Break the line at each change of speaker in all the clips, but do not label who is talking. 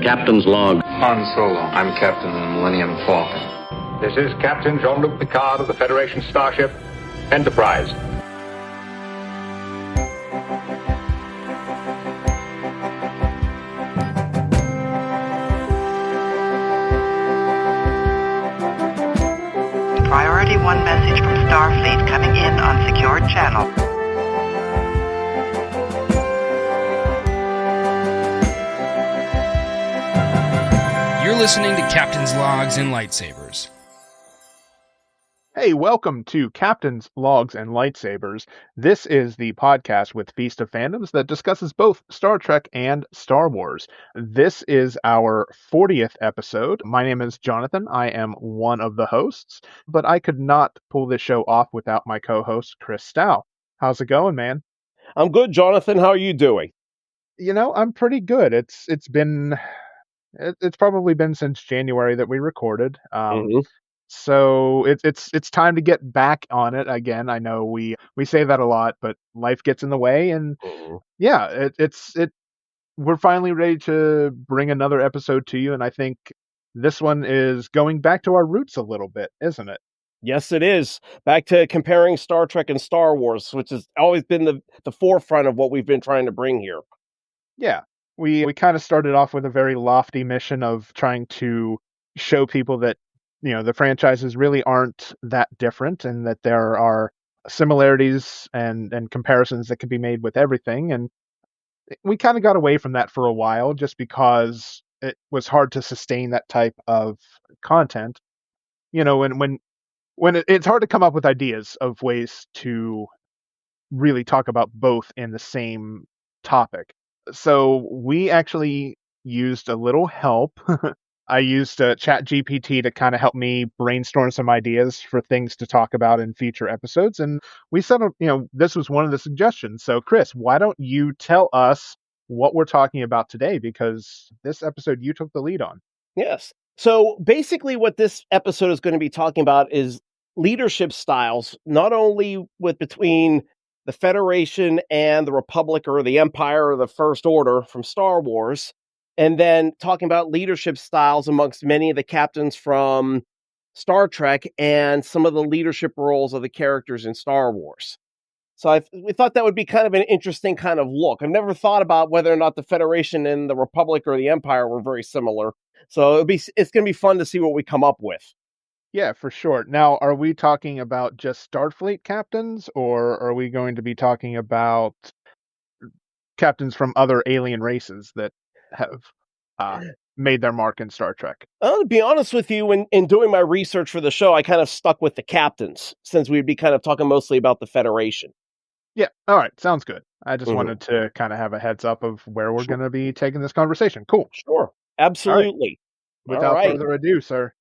Captain's Log.
Han Solo. I'm Captain Millennium Falcon.
This is Captain Jean-Luc Picard of the Federation starship Enterprise.
Priority 1 message from Starfleet coming in on secured channel.
You're listening to Captains Logs and Lightsabers.
Hey, welcome to Captains Logs and Lightsabers. This is the podcast with Feast of Fandoms that discusses both Star Trek and Star Wars. This is our 40th episode. My name is Jonathan. I am one of the hosts, but I could not pull this show off without my co-host, Chris Stow. How's it going, man?
I'm good, Jonathan. How are you doing?
You know, I'm pretty good. It's probably been since January that we recorded. So it's time to get back on it again. I know we say that a lot, but life gets in the way, and yeah, we're finally ready to bring another episode to you, and I think this one is going back to our roots a little bit, isn't it?
Yes, it is. Back to comparing Star Trek and Star Wars, which has always been the forefront of what we've been trying to bring here.
Yeah. We kind of started off with a very lofty mission of trying to show people that, you know, the franchises really aren't that different and that there are similarities and comparisons that can be made with everything. And we kind of got away from that for a while just because it was hard to sustain that type of content. You know, when it's hard to come up with ideas of ways to really talk about both in the same topic. So we actually used a little help. I used ChatGPT to kind of help me brainstorm some ideas for things to talk about in future episodes. And we said, you know, this was one of the suggestions. So Chris, why don't you tell us what we're talking about today? Because this episode you took the lead on.
Yes. So basically what this episode is going to be talking about is leadership styles, not only between the Federation and the Republic or the Empire or the First Order from Star Wars, and then talking about leadership styles amongst many of the captains from Star Trek and some of the leadership roles of the characters in Star Wars. So we thought that would be kind of an interesting kind of look. I've never thought about whether or not the Federation and the Republic or the Empire were very similar. So it's going to be fun to see what we come up with.
Yeah, for sure. Now, are we talking about just Starfleet captains, or are we going to be talking about captains from other alien races that have made their mark in Star Trek?
To be honest with you, in doing my research for the show, I kind of stuck with the captains, since we'd be kind of talking mostly about the Federation.
Yeah, all right, sounds good. I just wanted to kind of have a heads up of where we're going to be taking this conversation. Cool.
Sure, absolutely.
Right. Without further ado, sir.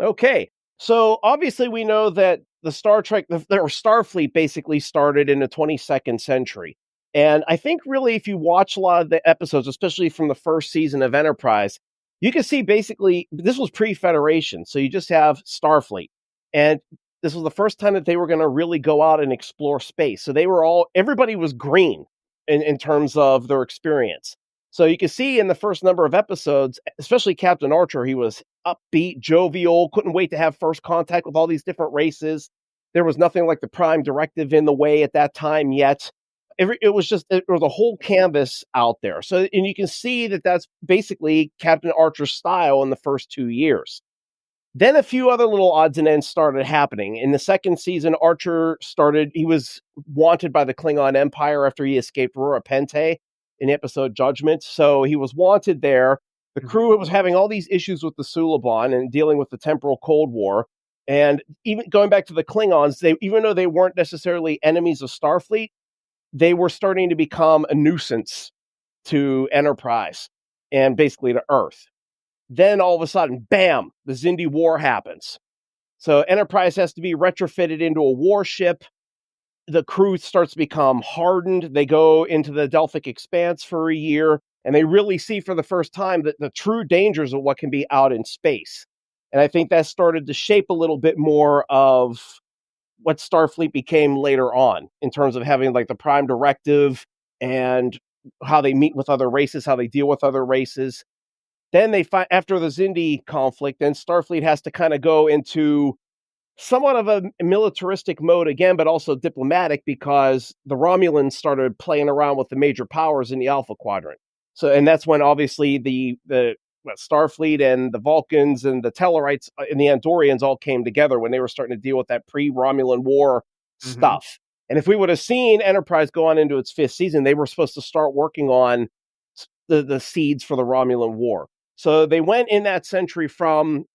Okay. So obviously we know that the Star Trek, or Starfleet basically started in the 22nd century. And I think really if you watch a lot of the episodes, especially from the first season of Enterprise, you can see basically this was pre-Federation. So you just have Starfleet. And this was the first time that they were going to really go out and explore space. So everybody was green in terms of their experience. So you can see in the first number of episodes, especially Captain Archer, he was upbeat, jovial, couldn't wait to have first contact with all these different races. There was nothing like the Prime Directive in the way at that time yet. It was a whole canvas out there. So, and you can see that that's basically Captain Archer's style in the first 2 years. Then a few other little odds and ends started happening. In the second season, he was wanted by the Klingon Empire after he escaped Rura Penthe in the episode Judgment. So he was wanted there. The crew was having all these issues with the Suliban and dealing with the temporal Cold War. And even going back to the Klingons, even though they weren't necessarily enemies of Starfleet, they were starting to become a nuisance to Enterprise and basically to Earth. Then all of a sudden, bam, the Xindi War happens. So Enterprise has to be retrofitted into a warship. The crew starts to become hardened. They go into the Delphic Expanse for a year, and they really see for the first time that the true dangers of what can be out in space. And I think that started to shape a little bit more of what Starfleet became later on in terms of having like the Prime Directive and how they meet with other races, how they deal with other races. Then after the Xindi conflict, then Starfleet has to kind of go into somewhat of a militaristic mode again, but also diplomatic, because the Romulans started playing around with the major powers in the Alpha Quadrant. So, and that's when obviously the Starfleet and the Vulcans and the Tellarites and the Andorians all came together when they were starting to deal with that pre-Romulan war stuff. And if we would have seen Enterprise go on into its 5th season, they were supposed to start working on the seeds for the Romulan War. So they went in that century from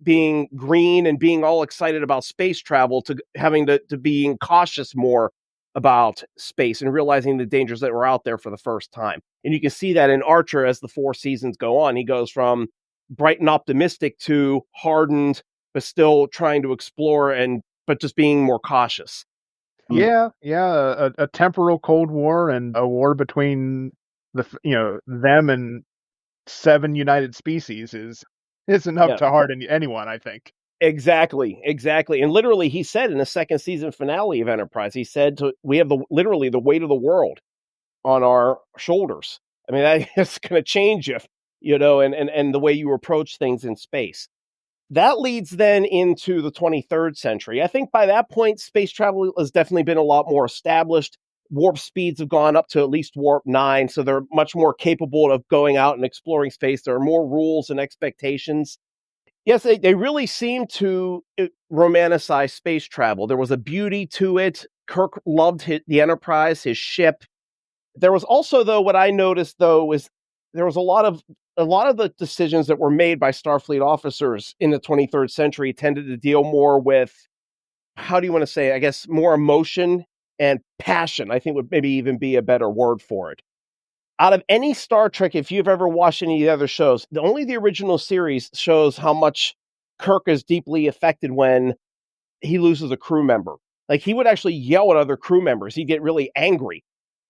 being green and being all excited about space travel to having to being cautious more about space and realizing the dangers that were out there for the first time. And you can see that in Archer as the 4 seasons go on. He goes from bright and optimistic to hardened, but still trying to explore but just being more cautious.
Yeah, a temporal Cold War and a war between them and 7 united species is enough to harden anyone, I think.
Exactly. And literally, he said in the 2nd season finale of Enterprise, he said, we have literally the weight of the world on our shoulders. I mean, that's going to change you, and the way you approach things in space. That leads then into the 23rd century. I think by that point, space travel has definitely been a lot more established. Warp speeds have gone up to at least warp 9, so they're much more capable of going out and exploring space. There are more rules and expectations. Yes, they really seem to romanticize space travel. There was a beauty to it. Kirk loved the Enterprise, his ship. There was also, though, what I noticed, though, was there was a lot of the decisions that were made by Starfleet officers in the 23rd century tended to deal more with, how do you want to say, I guess, more emotion and passion, I think would maybe even be a better word for it. Out of any Star Trek, if you've ever watched any of the other shows, only the original series shows how much Kirk is deeply affected when he loses a crew member. Like, he would actually yell at other crew members. He'd get really angry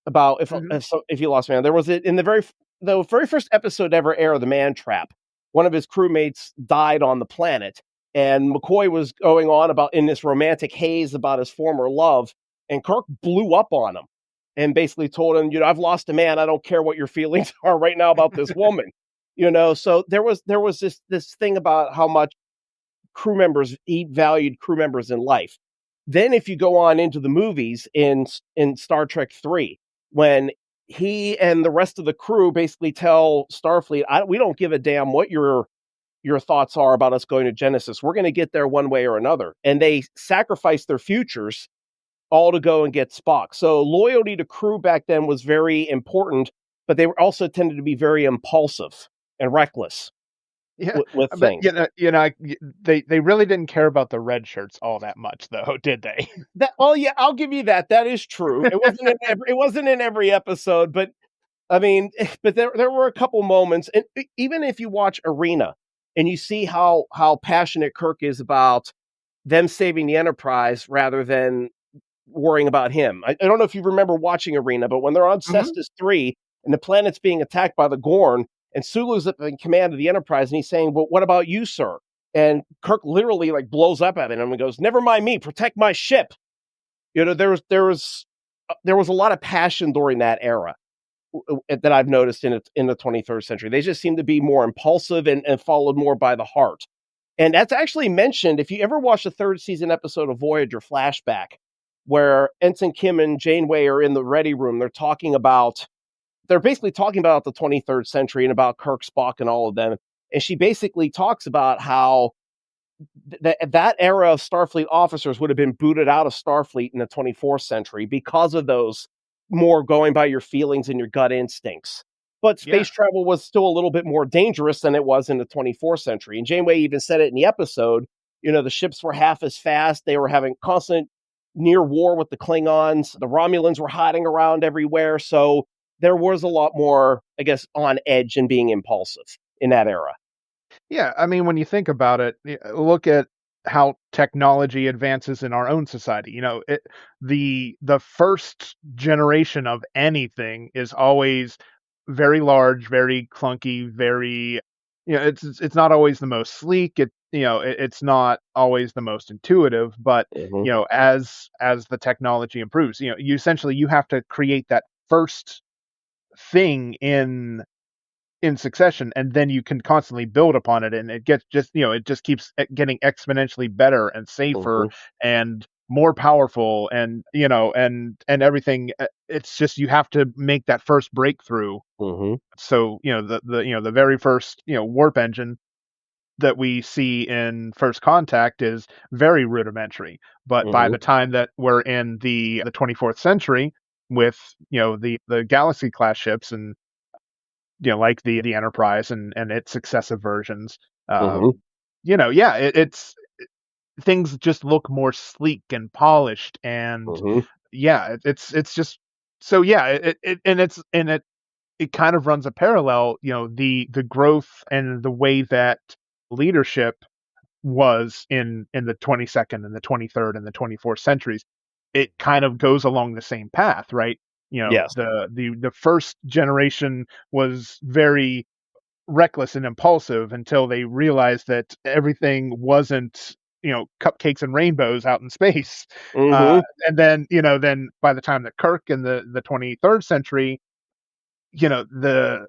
about if he lost a man. There was in the very first episode ever aired, The Man Trap. One of his crewmates died on the planet, and McCoy was going on about in this romantic haze about his former love, and Kirk blew up on him and basically told him, I've lost a man. I don't care what your feelings are right now about this woman. So there was this thing about how much he valued crew members in life. Then if you go on into the movies in Star Trek 3, when he and the rest of the crew basically tell Starfleet, we don't give a damn what your thoughts are about us going to Genesis. We're going to get there one way or another. And they sacrifice their futures all to go and get Spock. So loyalty to crew back then was very important, but they were also tended to be very impulsive and reckless.
Yeah,
with
but
things.
They really didn't care about the red shirts all that much, though, did they?
Yeah, I'll give you that. That is true. It wasn't in every episode, but I mean, but there were a couple moments, and even if you watch Arena and you see how passionate Kirk is about them saving the Enterprise rather than worrying about him. I don't know if you remember watching Arena, but when they're on Cestus 3 and the planet's being attacked by the Gorn, and Sulu's up in command of the Enterprise, and he's saying, "Well, what about you, sir?" And Kirk literally blows up at him and goes, "Never mind me, protect my ship." There was a lot of passion during that era that I've noticed in the 23rd century. They just seem to be more impulsive and followed more by the heart. And that's actually mentioned if you ever watch the 3rd season episode of Voyager Flashback, where Ensign Kim and Janeway are in the ready room. They're basically talking about the 23rd century and about Kirk, Spock, and all of them. And she basically talks about how that era of Starfleet officers would have been booted out of Starfleet in the 24th century because of those more going by your feelings and your gut instincts. But space travel was still a little bit more dangerous than it was in the 24th century. And Janeway even said it in the episode, the ships were half as fast. They were having constant near war with the Klingons. The Romulans were hiding around everywhere. So there was a lot more, I guess, on edge and being impulsive in that era.
Yeah, I mean, when you think about it, look at how technology advances in our own society. The first generation of anything is always very large, very clunky, very, it's not always the most sleek. It's not always the most intuitive, but as the technology improves, you essentially you have to create that first thing in in succession, and then you can constantly build upon it, and it gets just it just keeps getting exponentially better and safer
Mhm.
and more powerful, and and everything. It's just you have to make that first breakthrough.
Mhm.
So the very first warp engine that we see in First Contact is very rudimentary. But by
Mhm.
the time that we're in the 24th century with the Galaxy class ships, and like the Enterprise and its successive versions,
Mhm.
yeah, it's things just look more sleek and polished, and
Mhm.
yeah, it's just so yeah, it kind of runs a parallel, the growth and the way that leadership was in the 22nd and the 23rd and the 24th centuries. It kind of goes along the same path, right?
Yes.
The first generation was very reckless and impulsive until they realized that everything wasn't cupcakes and rainbows out in space. uh,
Mhm.
and then by the time that Kirk in the 23rd century, the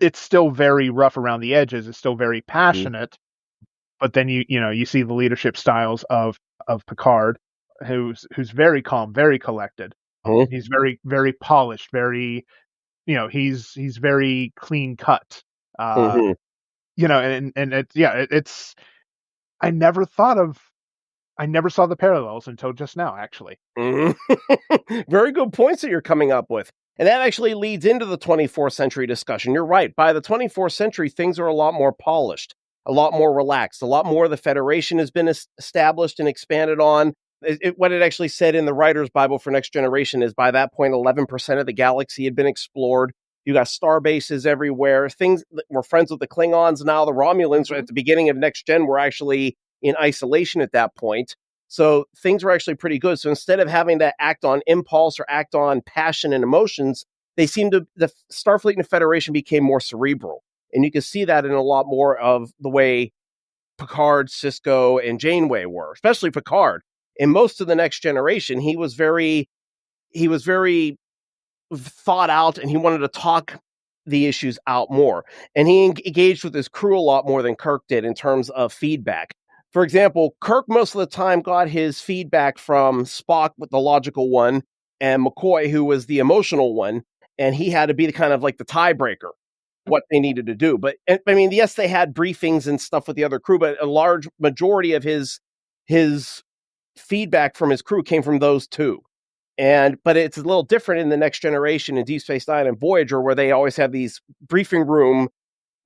it's still very rough around the edges, it's still very
Mhm.
passionate. But then you see the leadership styles of Picard, who's very calm, very collected.
Mhm.
He's very very polished, very he's very clean cut. Uh,
Mhm.
and it's yeah, it's I never thought of I never saw the parallels until just now, actually.
Mhm. Very good points that you're coming up with. And that actually leads into the 24th century discussion. You're right. By the 24th century, things are a lot more polished, a lot more relaxed, a lot more the Federation has been established and expanded on. What it actually said in the Writer's Bible for Next Generation is by that point, 11% of the galaxy had been explored. You got star bases everywhere. Things we're friends with the Klingons now. The Romulans
Mhm.
at the beginning of Next Gen were actually in isolation at that point. So things were actually pretty good. So instead of having to act on impulse or act on passion and emotions, the Starfleet and the Federation became more cerebral. And you can see that in a lot more of the way Picard, Cisco, and Janeway were, especially Picard. In most of the Next Generation, he was very thought out, and he wanted to talk the issues out more. And he engaged with his crew a lot more than Kirk did in terms of feedback. For example, Kirk most of the time got his feedback from Spock, with the logical one, and McCoy, who was the emotional one, and he had to be the kind of like the tiebreaker, what they needed to do. But I mean, yes, they had briefings and stuff with the other crew, but a large majority of his feedback from his crew came from those two. But it's a little different in the Next Generation in Deep Space Nine and Voyager, where they always have these briefing room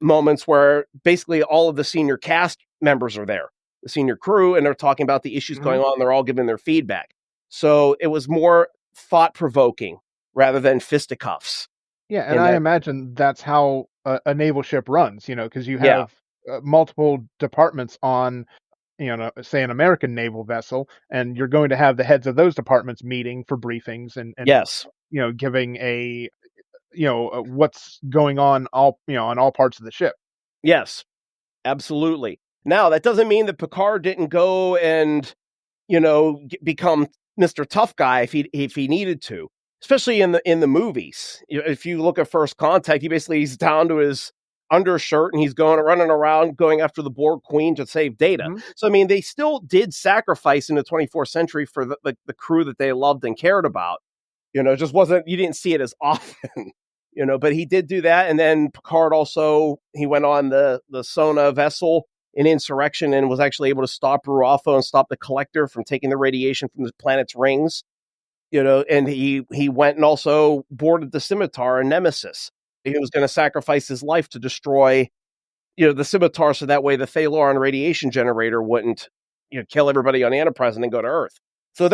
moments where basically all of the senior cast members are there, the senior crew, and they're talking about the issues
Mhm.
going on. They're all giving their feedback. So it was more thought provoking rather than fisticuffs.
Yeah, and
In
I
that,
imagine that's how a naval ship runs, because you
yeah,
have multiple departments on, say an American naval vessel, and you're going to have the heads of those departments meeting for briefings, and
yes,
giving a what's going on all on all parts of the ship.
yes, absolutely. Now that doesn't mean that Picard didn't go and become Mr. Tough Guy if he needed to, especially in the movies. If you look at First Contact, he's down to his undershirt and he's going running around going after the Borg Queen to save Data.
Mhm.
So I mean, they still did sacrifice in the 24th century for the crew that they loved and cared about. It just wasn't, you didn't see it as often. But he did do that. And then Picard also, he went on the Sona vessel in Insurrection and was actually able to stop Ruafo and stop the Collector from taking the radiation from the planet's rings. And he went and also boarded the Scimitar and Nemesis. He was going to sacrifice his life to destroy, the Scimitar, so that way the Thaloran radiation generator wouldn't, kill everybody on the Enterprise and then go to Earth. So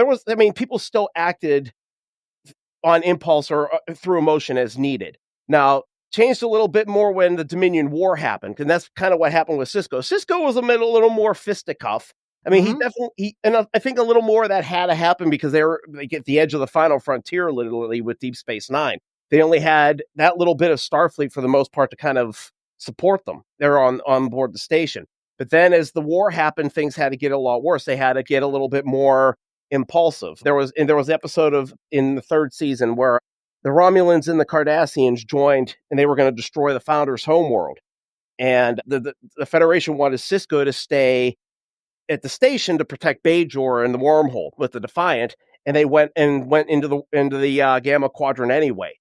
people still acted on impulse or through emotion as needed. Now, changed a little bit more when the Dominion War happened, and that's kind of what happened with Cisco. Cisco was a little more fisticuff. I mean,
Mhm.
I think a little more of that had to happen because they were at the edge of the final frontier, literally, with Deep Space Nine. They only had that little bit of Starfleet for the most part to kind of support them. They're on board the station. But then as the war happened, things had to get a lot worse. They had to get a little bit more impulsive. There was an episode in the third season where the Romulans and the Cardassians joined, and they were going to destroy the Founders' homeworld. And the Federation wanted Sisko to stay at the station to protect Bajor and the wormhole with the Defiant, and they went into the Gamma Quadrant anyway.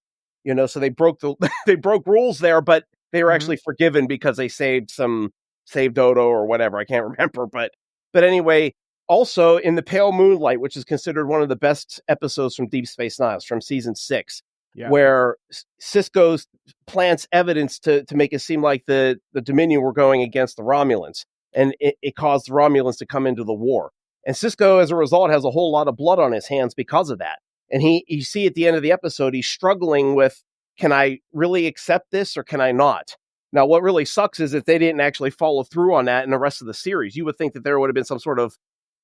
So they broke they broke rules there, but they were actually forgiven because they saved Odo or whatever. I can't remember, but anyway. Also, in the Pale Moonlight, which is considered one of the best episodes from Deep Space Nine, from season 6, where Sisko plants evidence to make it seem like the Dominion were going against the Romulans, and it caused the Romulans to come into the war. And Sisko, as a result, has a whole lot of blood on his hands because of that. And you see at the end of the episode, he's struggling with, can I really accept this or can I not? Now, what really sucks is that they didn't actually follow through on that in the rest of the series. You would think that there would have been some sort of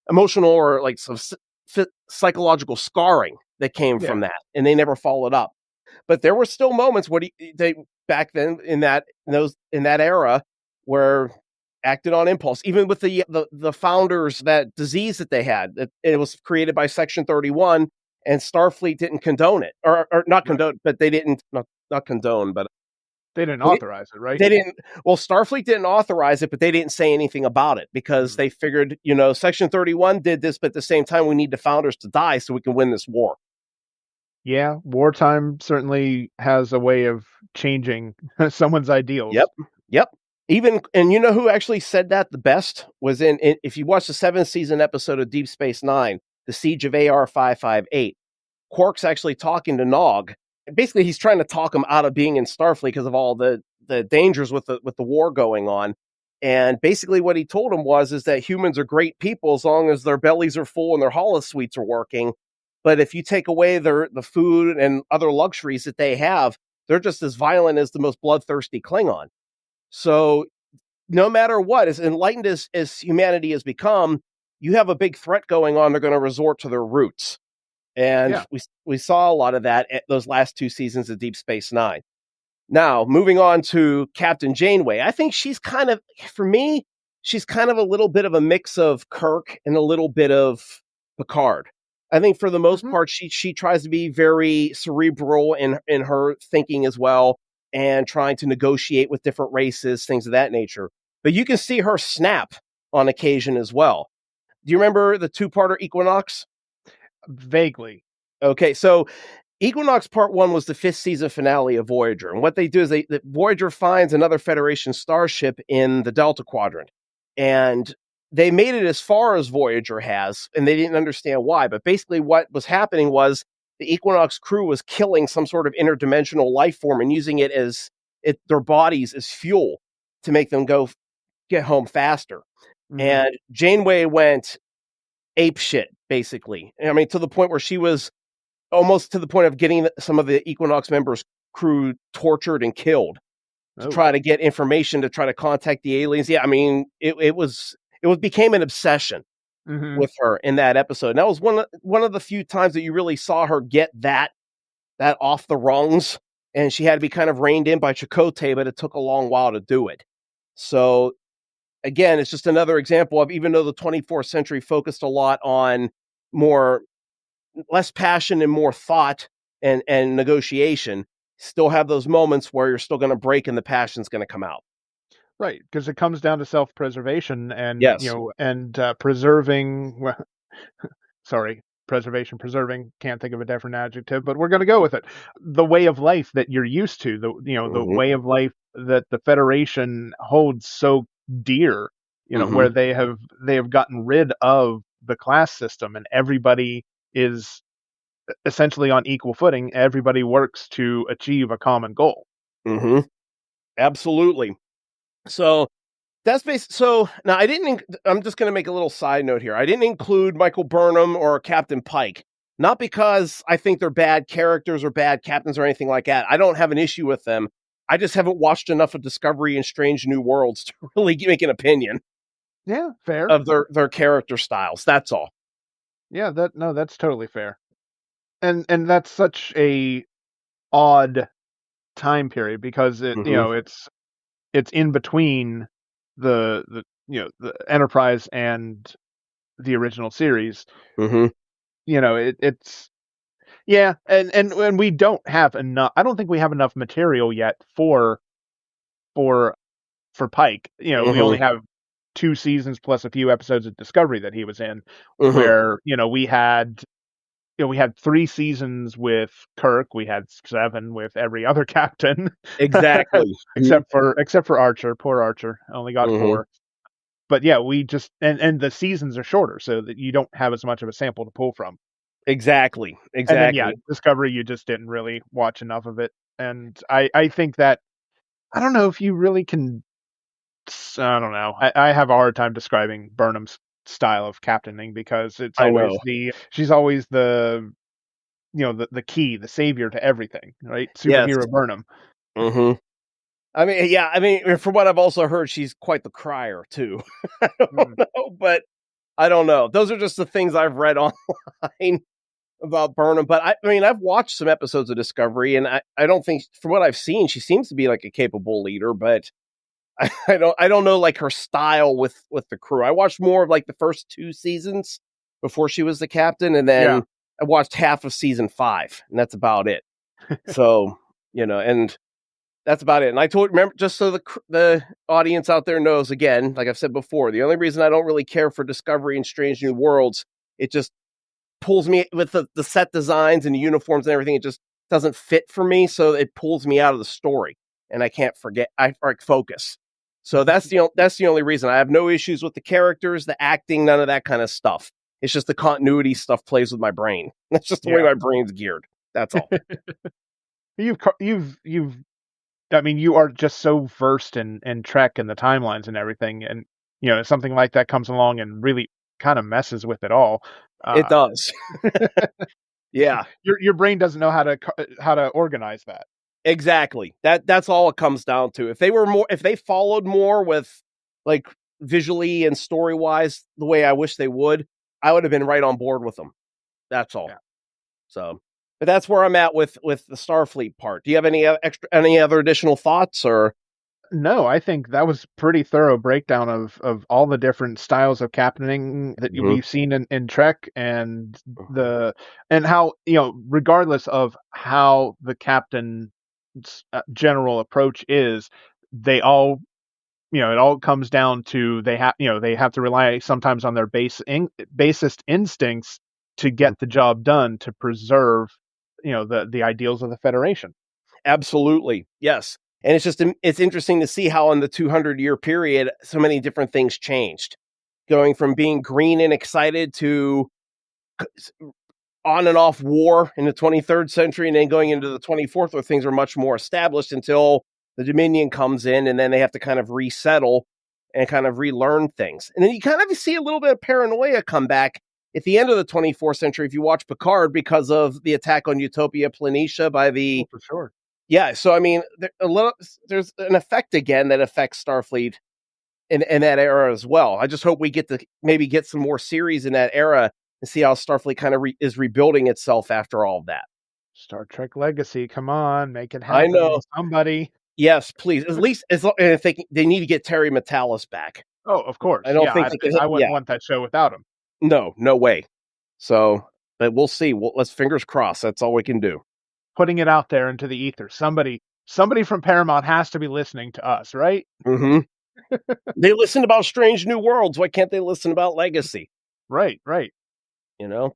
emotional or like some psychological scarring that came from that, and they never followed up. But there were still moments where they back then in that era where acted on impulse, even with the Founders, that disease that they had. It was created by Section 31, and Starfleet didn't condone it, or not condone, but they didn't not condone, but
they didn't authorize it, right?
They didn't. Well, Starfleet didn't authorize it, but they didn't say anything about it because they figured, Section 31 did this, but at the same time, we need the Founders to die so we can win this war.
Yeah, wartime certainly has a way of changing someone's ideals.
Yep. Even, and you know who actually said that the best was if you watch the 7th season episode of Deep Space Nine, The Siege of AR 558, Quark's actually talking to Nog. Basically, he's trying to talk him out of being in Starfleet because of all the dangers with the war going on. And basically what he told him is that humans are great people as long as their bellies are full and their holosuites are working. But if you take away the food and other luxuries that they have, they're just as violent as the most bloodthirsty Klingon. So no matter what, as enlightened as humanity has become, you have a big threat going on, they're going to resort to their roots. And we saw a lot of that at those last 2 seasons of Deep Space Nine. Now, moving on to Captain Janeway, I think she's kind of, for me, she's kind of a little bit of a mix of Kirk and a little bit of Picard. I think for the most part, she tries to be very cerebral in her thinking as well, and trying to negotiate with different races, things of that nature. But you can see her snap on occasion as well. Do you remember the 2-parter Equinox?
Vaguely.
Okay, so Equinox Part 1 was the 5th season finale of Voyager. And what they do is Voyager finds another Federation starship in the Delta Quadrant. And they made it as far as Voyager has, and they didn't understand why. But basically what was happening was the Equinox crew was killing some sort of interdimensional life form and using it as their bodies as fuel to make them get home faster. And Janeway went apeshit, basically. I mean, to the point where she was almost to the point of getting some of the Equinox members' crew tortured and killed to try to get information to try to contact the aliens. Yeah, I mean, it became an obsession with her in that episode. And that was one of the few times that you really saw her get that off the rungs, and she had to be kind of reined in by Chakotay, but it took a long while to do it. So again, it's just another example of, even though the 24th century focused a lot on less passion and more thought and negotiation, still have those moments where you're still going to break and the passion's going to come out.
Right, because it comes down to self-preservation and preserving. Well, sorry, preserving. Can't think of a different adjective, but we're going to go with it. The way of life that you're used to, the way of life that the Federation holds so dear, where they have gotten rid of the class system, and everybody is essentially on equal footing. Everybody works to achieve a common goal.
Absolutely. So that's so now I'm just going to make a little side note here. I didn't include Michael Burnham or Captain Pike, not because I think they're bad characters or bad captains or anything like that. I don't have an issue with them. I just haven't watched enough of Discovery and Strange New Worlds to really make an opinion.
Yeah, fair.
Of their character styles. That's all.
Yeah, that's totally fair. And that's such a odd time period because it's in between the Enterprise and the original series. It's Yeah, and we don't have enough. I don't think we have enough material yet for for Pike. We only
Mhm.
have 2 seasons plus a few episodes of Discovery that he was in,
Mhm.
where we had 3 seasons with Kirk, we had 7 with every other captain,
Exactly.
except for Archer. Poor Archer only got
Mhm.
4. But yeah, we just and the seasons are shorter, so that you don't have as much of a sample to pull from.
Exactly.
And then yeah,
Exactly.
Discovery, you just didn't really watch enough of it, and I think that I don't know if you really can. I don't know. I have a hard time describing Burnham's style of captaining because
I know.
she's always the key, the savior to everything, right?
Yes.
Superhero Burnham.
Mhm. I mean, yeah, I mean, from what I've also heard, she's quite the crier too. I
Mm,
don't know, but I don't know. Those are just the things I've read online about Burnham. But I mean, I've watched some episodes of Discovery, and I don't think, from what I've seen, she seems to be like a capable leader. But I don't know like her style with the crew. I watched more of like the first 2 seasons before she was the captain, and
yeah.
then I watched half of season 5, and that's about it. So and that's about it. And I told remember just so the audience out there knows again, like I've said before, the only reason I don't really care for Discovery and Strange New Worlds, it just pulls me with the set designs and the uniforms and everything. It just doesn't fit for me, so it pulls me out of the story, and I can't forget. I or focus. So that's the only reason. I have no issues with the characters, the acting, none of that kind of stuff. It's just the continuity stuff plays with my brain. That's just the way
Yeah.
my brain's geared. That's all.
You've I mean, you are just so versed in Trek and the timelines and everything, and something like that comes along and really kind of messes with it all.
It
Uh,
does. Yeah.
your brain doesn't know how to organize that.
Exactly. That's all it comes down to. If they followed more with like visually and story wise the way I wish they would, I would have been right on board with them. That's all.
Yeah.
So, but that's where I'm at with the Starfleet part. Do you have any other additional thoughts or?
No, I think that was pretty thorough breakdown of all the different styles of captaining that
Mhm.
we've seen in Trek, and how regardless of how the captain's general approach is, they all it all comes down to they have to rely sometimes on their basest instincts to
Mhm.
get the job done to preserve the ideals of the Federation.
Absolutely. Yes. And it's interesting to see how in the 200-year period so many different things changed. Going from being green and excited to on and off war in the 23rd century, and then going into the 24th where things are much more established until the Dominion comes in, and then they have to kind of resettle and kind of relearn things. And then you kind of see a little bit of paranoia come back at the end of the 24th century if you watch Picard because of the attack on Utopia Planitia by
Oh,
the
for sure.
yeah. So I mean, there's an effect again that affects Starfleet in that era as well. I just hope we get to maybe get some more series in that era and see how Starfleet kind of is rebuilding itself after all of that.
Star Trek Legacy, come on, make it
I
happen,
know.
somebody.
Yes, please. At least and if they need to get Terry Metalis back.
Oh, of
I
course.
don't
Yeah,
think they can hit.
I
Yeah,
wouldn't want that show without him.
no, no way. So, but we'll see. Let's fingers crossed. That's all we can do.
Putting it out there into the ether. Somebody from Paramount has to be listening to us, right?
Hmm. They listened about Strange New Worlds. Why can't they listen about Legacy?
Right, right.
You know.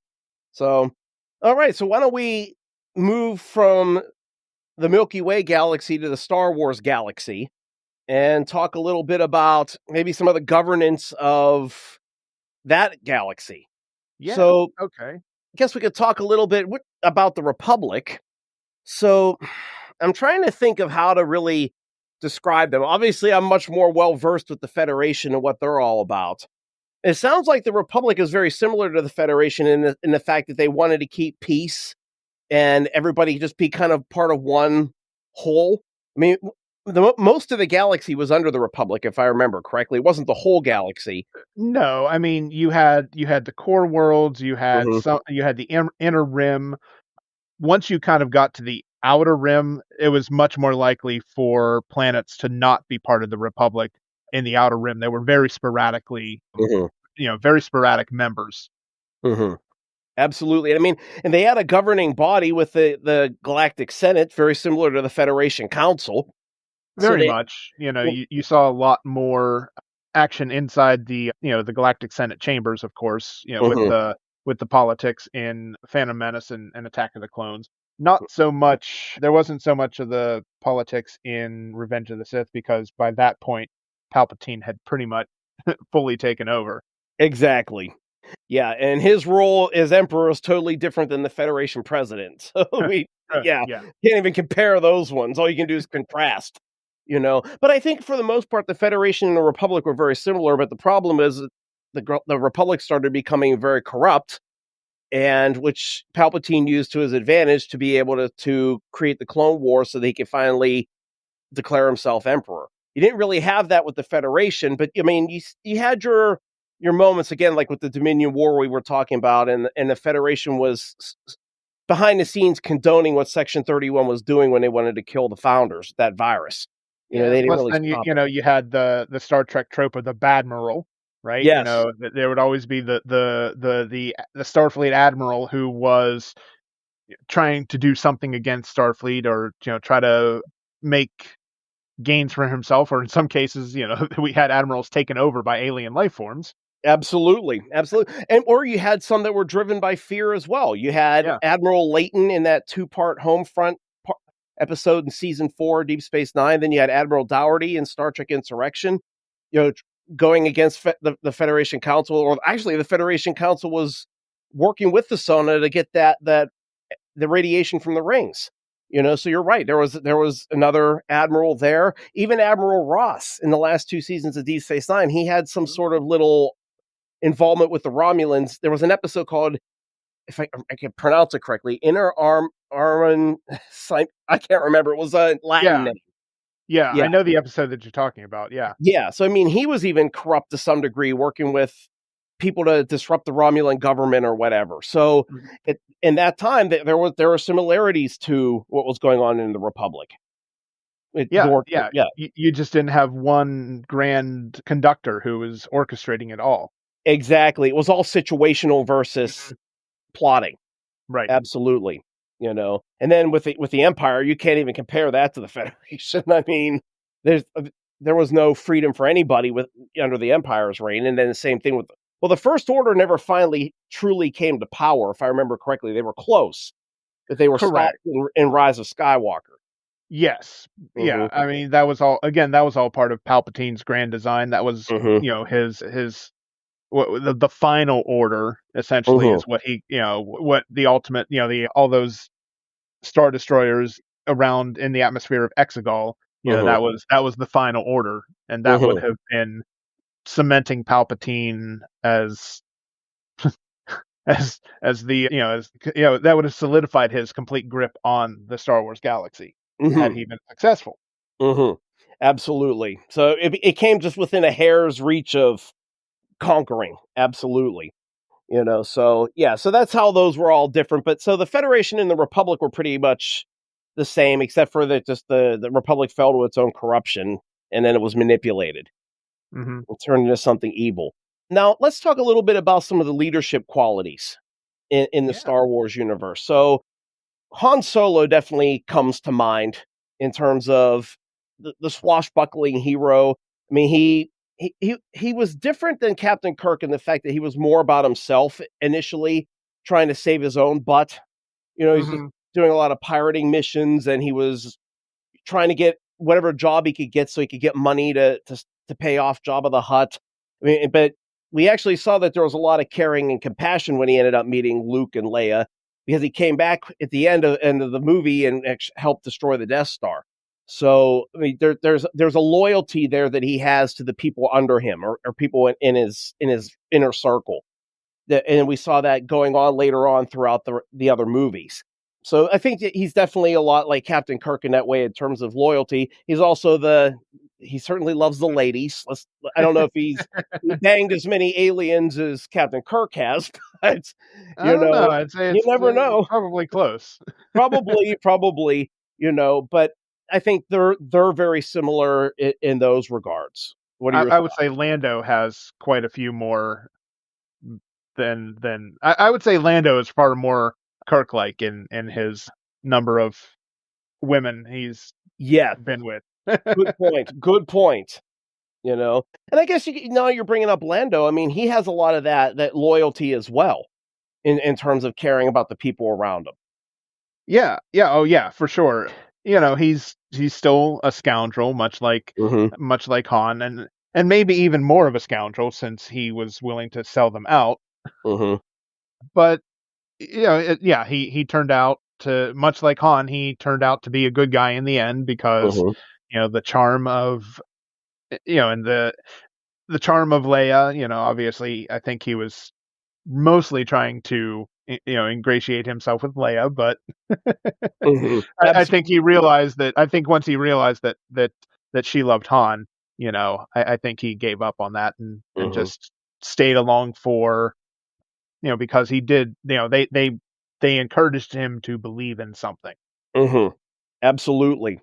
So, all right. So why don't we move from the Milky Way galaxy to the Star Wars galaxy and talk a little bit about maybe some of the governance of that galaxy.
Yeah.
So,
Okay.
I guess we could talk a little bit about the Republic. So, I'm trying to think of how to really describe them. Obviously, I'm much more well versed with the Federation and what they're all about. It sounds like the Republic is very similar to the Federation in the fact that they wanted to keep peace and everybody just be kind of part of one whole. I mean, most of the galaxy was under the Republic, if I remember correctly. It wasn't the whole galaxy.
No, I mean you had the core worlds,
Hmm.
you had the inner rim. Once you kind of got to the outer rim, it was much more likely for planets to not be part of the Republic in the outer rim. They were very sporadically,
Hmm.
very sporadic members.
Hmm. Absolutely. I mean, and they had a governing body with the Galactic Senate, very similar to the Federation Council. So
Very
they,
much. You saw a lot more action inside the Galactic Senate chambers, of course,
Mhm.
with the politics in Phantom Menace and Attack of the Clones. Not so much there wasn't so much of the politics in Revenge of the Sith because by that point Palpatine had pretty much fully taken over.
Exactly. Yeah, and his role as emperor is totally different than the Federation president. So yeah,
Yeah.
can't even compare those ones. All you can do is contrast, you know. But I think for the most part, the Federation and the Republic were very similar. But the problem is that the Republic started becoming very corrupt, and which Palpatine used to his advantage to be able to create the Clone Wars so that he could finally declare himself emperor. You didn't really have that with the Federation, but I mean, you had your moments again, like with the Dominion War we were talking about, and the Federation was behind the scenes condoning what Section 31 was doing when they wanted to kill the founders, that virus.
Yeah,
They didn't
plus
really
then
stop it.
you had the Star Trek trope of the Badmiral, right?
Yes,
There would always be the Starfleet admiral who was trying to do something against Starfleet or try to make gains for himself, or in some cases, we had admirals taken over by alien life forms.
absolutely, absolutely, and or you had some that were driven by fear as well. You had
Yeah,
Admiral Layton in that two-part Homefront episode in season 4, Deep Space Nine. Then you had Admiral Dougherty in Star Trek Insurrection. Going against the Federation Council, or actually the Federation Council was working with the Sona to get that the radiation from the rings. So you're right. There was another admiral there. Even Admiral Ross in the last 2 seasons of Deep Space Nine, he had some sort of little involvement with the Romulans. There was an episode called, if I can pronounce it correctly, Inner Arman. I can't remember. It was a Latin
yeah,
name.
yeah.
Yeah,
I know the episode that you're talking about. Yeah.
yeah. So I mean, he was even corrupt to some degree, working with people to disrupt the Romulan government or whatever. So
Mhm.
in that time, there were similarities to what was going on in the Republic.
Yeah, yeah.
Yeah,
You just didn't have one grand conductor who was orchestrating it all.
exactly. It was all situational versus
Mhm.
plotting.
Right.
Absolutely. And then with the Empire, you can't even compare that to the Federation. I mean, there's there was no freedom for anybody with under the Empire's reign, and then the same thing with the First Order never finally truly came to power. If I remember correctly, they were close, but they were stopped
Correct.
in Rise of Skywalker.
Yes. Yeah.
Hmm.
I mean, that was all part of Palpatine's grand design. That was,
Hmm.
his the final order essentially
Hmm.
is what what the ultimate, all those star destroyers around in the atmosphere of Exegol,
Hmm.
that was the final order, and that would
Hmm.
have been cementing Palpatine as the that would have solidified his complete grip on the Star Wars galaxy had
Hmm.
he been successful.
Hmm. Absolutely. So it came just within a hair's reach of conquering. Absolutely. So yeah, so that's how those were all different. But so the Federation and the Republic were pretty much the same, except for that just the Republic fell to its own corruption, and then it was manipulated
Hmm.
and turned into something evil. Now let's talk a little bit about some of the leadership qualities in the
Yeah.
Star Wars universe. So Han Solo definitely comes to mind in terms of the swashbuckling hero. I mean, he was different than Captain Kirk in the fact that he was more about himself initially, trying to save his own butt. He's just
Hmm.
doing a lot of pirating missions, and he was trying to get whatever job he could get so he could get money to pay off Jabba the Hutt. I mean, but we actually saw that there was a lot of caring and compassion when he ended up meeting Luke and Leia, because he came back at the end of the movie and helped destroy the Death Star. So I mean, there's a loyalty there that he has to the people under him, or people in his inner circle. And we saw that going on later on throughout the other movies. So I think that he's definitely a lot like Captain Kirk in that way in terms of loyalty. He certainly loves the ladies. I don't know if he banged as many aliens as Captain Kirk has, but
I
you
don't know.
know,
I'd say
you
it's
never know.
probably close.
Probably, but I think they're very similar in those regards. What are your
I would
thoughts?
say Lando has quite a few more than I would say Lando is far more Kirk-like in his number of women he's
Yeah,
been with.
good point. Good point. And I guess now you're bringing up Lando. I mean, he has a lot of that loyalty as well in terms of caring about the people around him.
Yeah, yeah, oh yeah, for sure. He's still a scoundrel,
Hmm.
much like Han, and maybe even more of a scoundrel since he was willing to sell them out.
Hmm.
But yeah, he turned out to, much like Han, he turned out to be a good guy in the end because
Hmm.
the charm of and the charm of Leia. Obviously, I think he was mostly trying to ingratiate himself with Leia, but
Hmm.
I think he realized that. I think once he realized that she loved Han, I think he gave up on that and
Hmm.
just stayed along for because he did. They encouraged him to believe in something.
Hmm. Absolutely.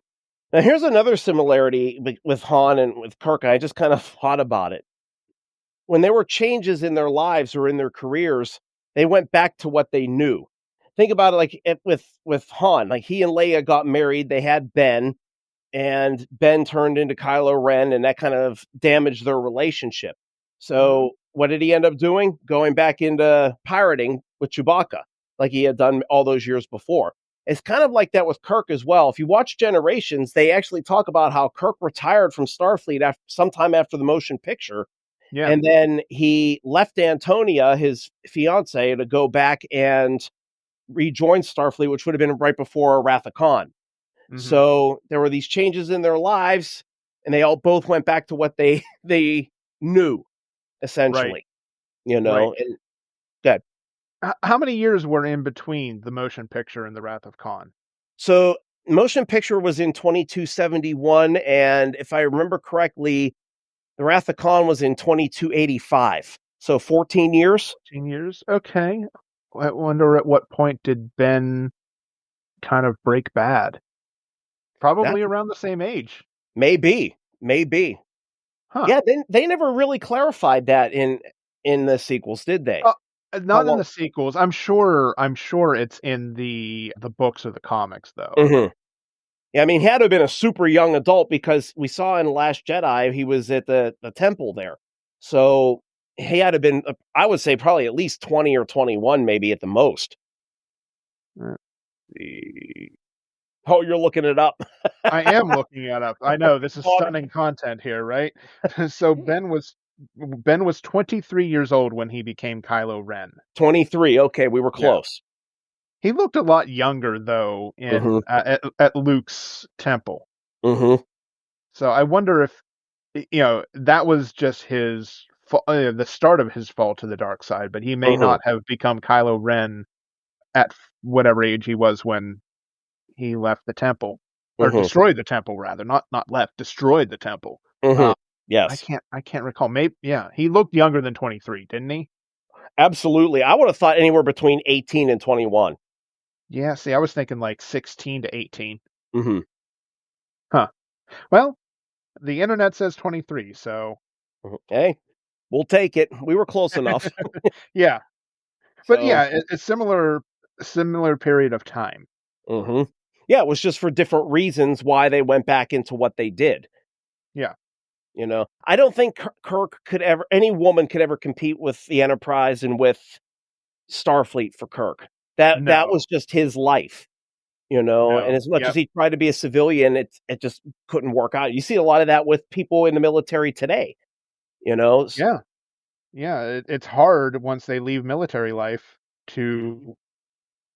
Now, here's another similarity with Han and with Kirk. And I just kind of thought about it. When there were changes in their lives or in their careers, they went back to what they knew. Think about it like with Han, like he and Leia got married, they had Ben, and Ben turned into Kylo Ren, and that kind of damaged their relationship.
Hmm.
So, what did he end up doing? Going back into pirating with Chewbacca, like he had done all those years before. It's kind of like that with Kirk as well. If you watch Generations, they actually talk about how Kirk retired from Starfleet sometime after the motion picture,
Yeah.
and then he left Antonia, his fiance, to go back and rejoin Starfleet, which would have been right before Wrath of Khan.
Hmm.
So there were these changes in their lives, and they all both went back to what they they knew,
Right.
essentially.
Right.
And good.
How many years were in between the motion picture and the Wrath of Khan?
So motion picture was in 2271, and if I remember correctly, the Wrath of Khan was in 2285. So 14 years.
14 years. Okay. I wonder at what point did Ben kind of break bad?
That
Probably around the same age.
maybe.
Huh.
Yeah, they never really clarified that in the sequels, did they?
Uh,
How
not in
long?
the sequels. I'm sure it's in the books or the comics though.
Mhm. Yeah, I mean, he had to have been a super young adult because we saw in Last Jedi, he was at the temple there. So, he had to have been, I would say probably at least 20 or 21 maybe at the most.
Let's see.
Oh, you're looking it up.
I am looking it up. I know this is
Oh,
stunning content here, right? So Ben was 23 years old when he became Kylo Ren.
23, okay, we were
Yeah.
close.
He looked a lot younger though
Mhm,
in at Luke's temple.
mhm,
So I wonder if that was just the start of his fall to the dark side, but he may
mhm,
not have become Kylo Ren at whatever age he was when he left the temple, or
mhm,
destroyed the temple rather, not left, destroyed the temple.
mhm.
I
Yes,
can't recall. Maybe yeah, he looked younger than 23, didn't he?
absolutely. I would have thought anywhere between 18 and 21.
Yeah. See, I was thinking like 16 to 18.
Mhm,
Huh. Well, the internet says 23, so
mhm. Hey, we'll take it. We were close enough.
yeah. But
So,
yeah, it's similar period of time.
mhm. Yeah, it was just for different reasons why they went back into what they did.
Yeah.
I don't think Kirk could ever, any woman could ever compete with the Enterprise and with Starfleet for Kirk. That
No.
was just his life, and
No.
as much as
Yep.
he tried to be a civilian, it just couldn't work out. You see a lot of that with people in the military today, you know?
Yeah. Yeah, it's hard once they leave military life to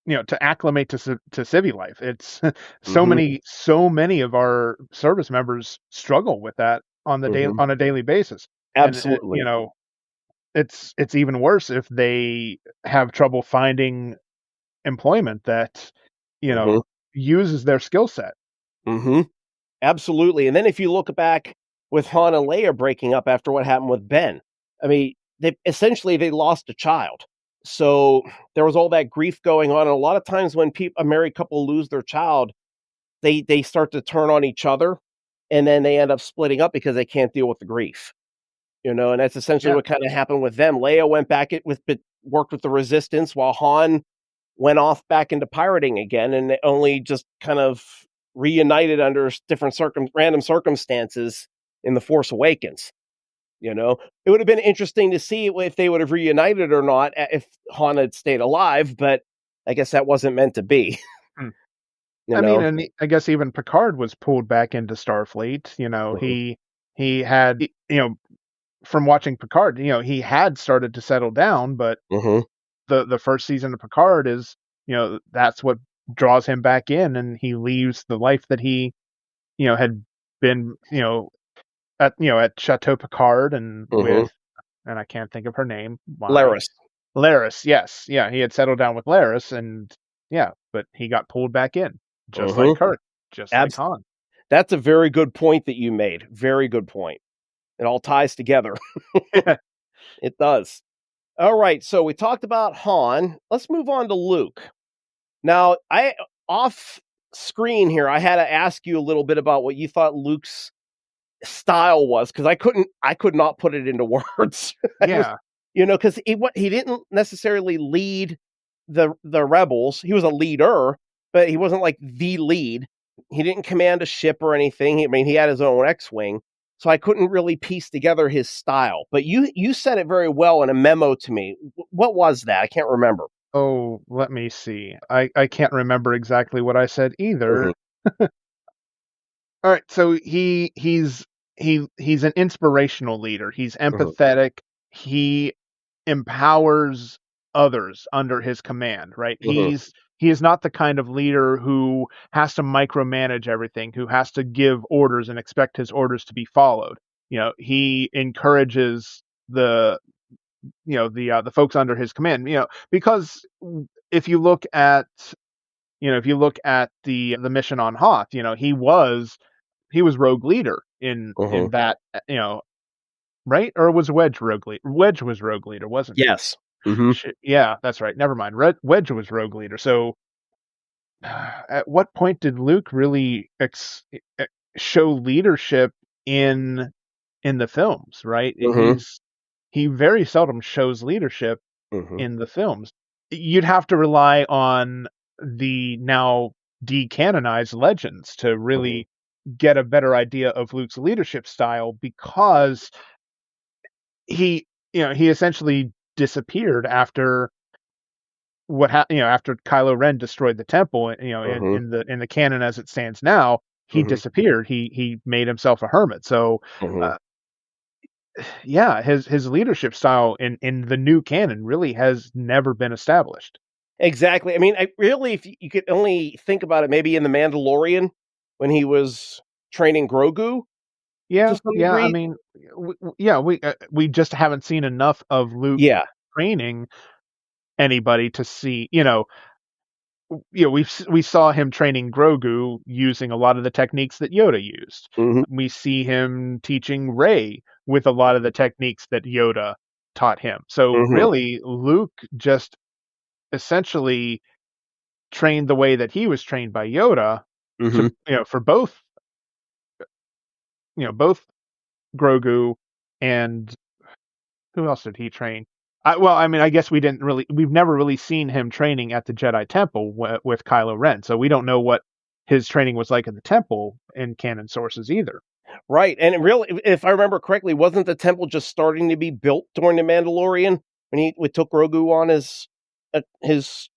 to acclimate to civvy life. It's
Mhm,
so many of our service members struggle with that
mhm.
on a daily basis, and
Absolutely.
it's even worse if they have trouble finding employment that you
Mhm,
know uses their skill set.
mhm. Absolutely, and then if you look back with Han and Leia breaking up after what happened with Ben, I mean, they lost a child. So, there was all that grief going on, and a lot of times when a married couple lose their child, they start to turn on each other, and then they end up splitting up because they can't deal with the grief, and that's essentially
Yeah,
what kinda happened with them. Leia went back with worked with the Resistance while Han went off back into pirating again, and it only just kind of reunited under different random circumstances in The Force Awakens. You know, it would have been interesting to see if they would have reunited or not if Han had stayed alive, but I guess that wasn't meant to be.
Hmm.
You
I
know?
mean, and I guess even Picard was pulled back into Starfleet. You know,
Mhm.
he had, you know, from watching Picard, you know, he had started to settle down, but
Mhm.
the first season of Picard is, you know, that's what draws him back in, and he leaves the life that he, you know, had been, you know, at Chateau Picard and
Mhm.
and I can't think of her name. Why?
Laris.
Laris, yes. Yeah, he had settled down with Laris, and yeah, but he got pulled back in, just like
Mhm.
Kirk, just like Han.
That's a very good point that you made. Very good point. It all ties together. It does. All right, so we talked about Han. Let's move on to Luke. Now, I off screen here, I had to ask you a little bit about what you thought Luke's style was, because I could not put it into words. I was,
Yeah.
because he didn't necessarily lead the rebels. He was a leader, but he wasn't like the lead. He didn't command a ship or anything. I mean, he had his own X-wing, so I couldn't really piece together his style. But you said it very well in a memo to me. What was that? I can't remember.
Oh, let me see. I can't remember exactly what I said either.
Mhm.
All right, so he's an inspirational leader. He's
Mhm.
empathetic. He empowers others under his command, right?
Mhm.
He is not the kind of leader who has to micromanage everything, who has to give orders and expect his orders to be followed. You know, he encourages the the folks under his command. You know, because if you look at if you look at the mission on Hoth, you know, he was rogue leader in
Mhm.
that, right? Or was Wedge rogue leader? Wedge was rogue leader, wasn't he?
Yes. Mhm.
Yeah, that's right. Never mind. Wedge was rogue leader. So, at what point did Luke really show leadership in in the films? Right?
Mhm.
He very seldom shows leadership
Mhm.
in the films. You'd have to rely on the now decanonized legends to
Mhm.
really get a better idea of Luke's leadership style, because he essentially disappeared after after Kylo Ren destroyed the temple.
Mhm.
In the canon as it stands now, he
Mhm.
disappeared. He made himself a hermit. So,
Mhm.
uh, yeah, his leadership style in the new canon really has never been established.
Exactly. I mean, I really, if you could only think about it, maybe in The Mandalorian when he was training Grogu to
Yeah,
some
yeah. I
degree.
mean, yeah, we just haven't seen enough of Luke
Yeah.
training anybody to see. We saw him training Grogu using a lot of the techniques that Yoda used.
Mhm.
We see him teaching Rey with a lot of the techniques that Yoda taught him. So
Mhm.
really, Luke just essentially trained the way that he was trained by Yoda
Mhm.
to for both both Grogu and who else did he train? Well, I mean, I guess we've never really seen him training at the Jedi Temple with Kylo Ren, so we don't know what his training was like in the temple in canon sources either.
Right. And it really, if I remember correctly, wasn't the temple just starting to be built during The Mandalorian when we took Grogu on as his